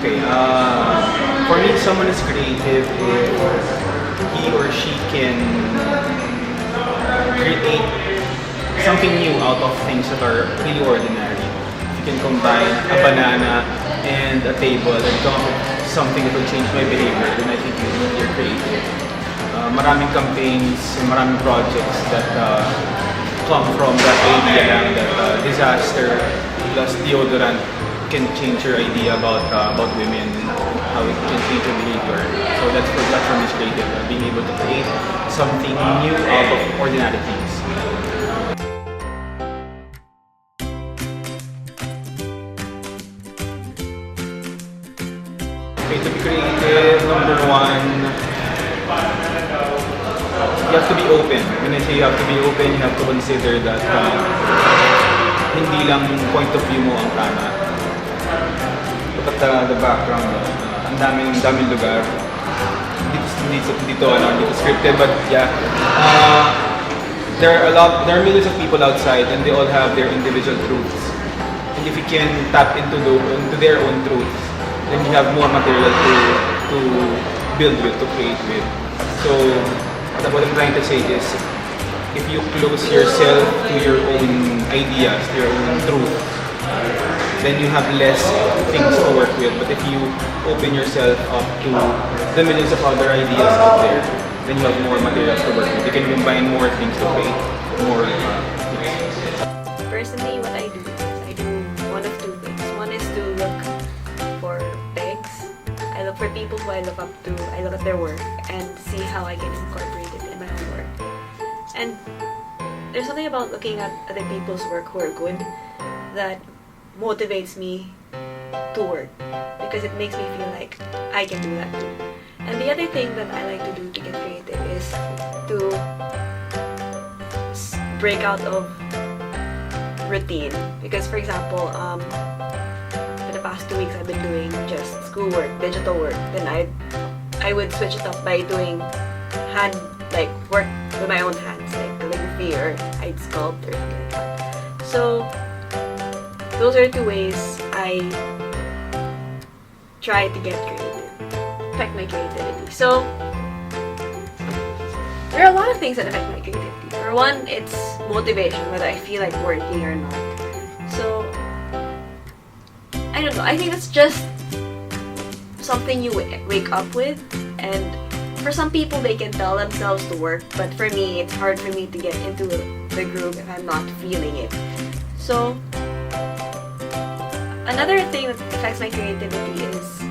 Okay, for me, someone is creative if he or she can create something new out of things that are really ordinary. If you can combine a banana and a table and come up with something that will change my behavior, then I think you're creative. Maraming campaigns, maraming projects that come from that idea lang that disaster plus deodorant can change your idea about women, how it can change your behavior. So that's for me is creative, being able to create something new out of ordinary things. Okay, to be creative, number one, you have to be open. When I say you have to be open, you have to consider that hindi lang point of view mo ang tama. Look at the background. Ang daming lugar. Dito scripted, but yeah. There are millions of people outside and they all have their individual truths. And if you can tap into their own truths, then you have more material to build with, to create with. So what I'm trying to say is, if you close yourself to your own ideas, to your own truth, then you have less things to work with. But if you open yourself up to the millions of other ideas out there, then you have more materials to work with. You can combine more things to create more things. Personally, what I do one of two things. One is to look for pegs. I look for people who I look up to. I look at their work and see how I can incorporate it in my own work. And there's something about looking at other people's work who are good that motivates me to work, because it makes me feel like I can do that too. And the other thing that I like to do to get creative is to break out of routine. Because for example, for the past 2 weeks I've been doing just schoolwork, digital work. Then I would switch it up by doing work with my own hands, like calligraphy, or I'd sculpt or something like that. So those are two ways I try to get creative, affect my creativity. So there are a lot of things that affect my creativity. For one, it's motivation, whether I feel like working or not. So I don't know, I think it's just something you wake up with, and for some people they can tell themselves to work, but for me it's hard for me to get into the groove if I'm not feeling it. So another thing that affects my creativity is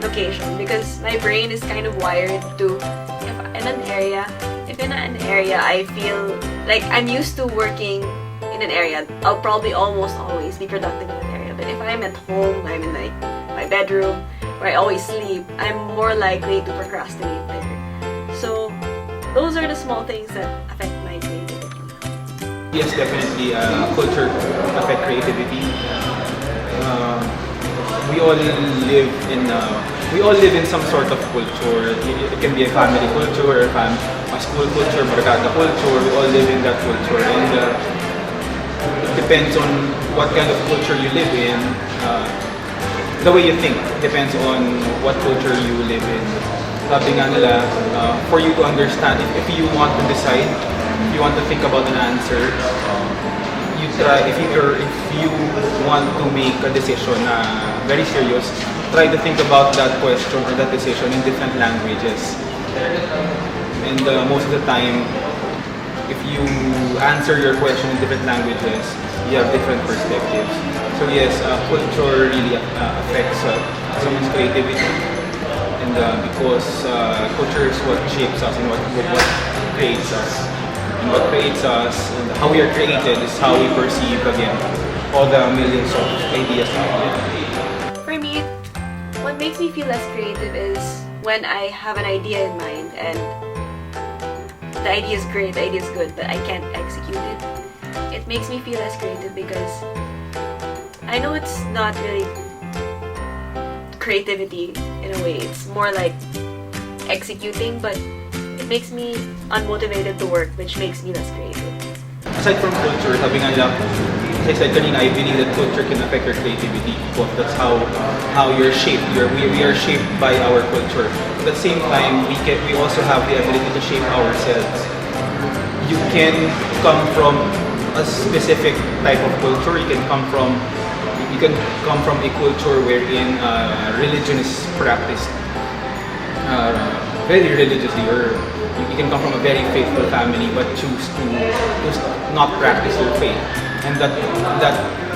location, because my brain is kind of wired to, if in an area I feel like I'm used to working in an area, I'll probably almost always be productive in an area. But if I'm at home, I'm in my bedroom where I always sleep, I'm more likely to procrastinate there. So those are the small things that affect my creativity. Yes, definitely. Culture affect creativity. We all live in some sort of culture. It can be a family culture, or a school culture, barkada culture. We all live in that culture, and it depends on what kind of culture you live in. The way you think depends on what culture you live in. Sabi nga nila, for you to understand, if you want to decide, if you want to think about an answer, you try, if you want to make a decision na very serious, try to think about that question or that decision in different languages. And most of the time, if you answer your question in different languages, you have different perspectives. So yes, culture really affects someone's creativity, and because culture is what shapes us and what creates us. And what creates us and how we are created is how we perceive, again, all the millions of ideas out there. For me, what makes me feel less creative is when I have an idea in mind and the idea is great, the idea is good, but I can't execute it. It makes me feel less creative because I know it's not really creativity in a way. It's more like executing, but it makes me unmotivated to work, which makes me less creative. aside from culture, sabi nga nila, as I said kanina, I believe that culture can affect your creativity because that's how you're shaped. We are shaped by our culture. At the same time, we also have the ability to shape ourselves. You can come from a specific type of culture. You can come from a culture wherein religion is practiced very religiously, or you can come from a very faithful family but choose to not practice your faith, and that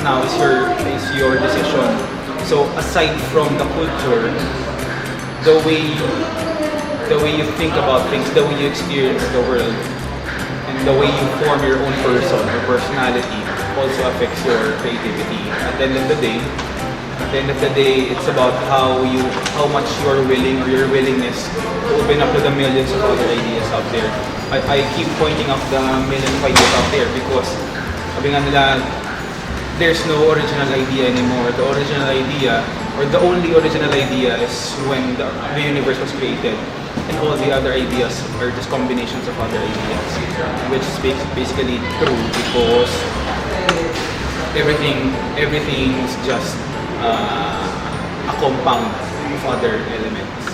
now is your decision. So aside from the culture, the way you think about things, the way you experience the world, and the way you form your own person or personality also affects your creativity. At the end of the day, it's about how much you're willing, or your willingness to open up to the millions of other ideas out there. I keep pointing out the millions of ideas out there because sabi nga nila, there's no original idea anymore. The original idea, or the only original idea, is when the universe was created, and all the other ideas are just combinations of other ideas, which is basically true because everything is just a compound of other elements.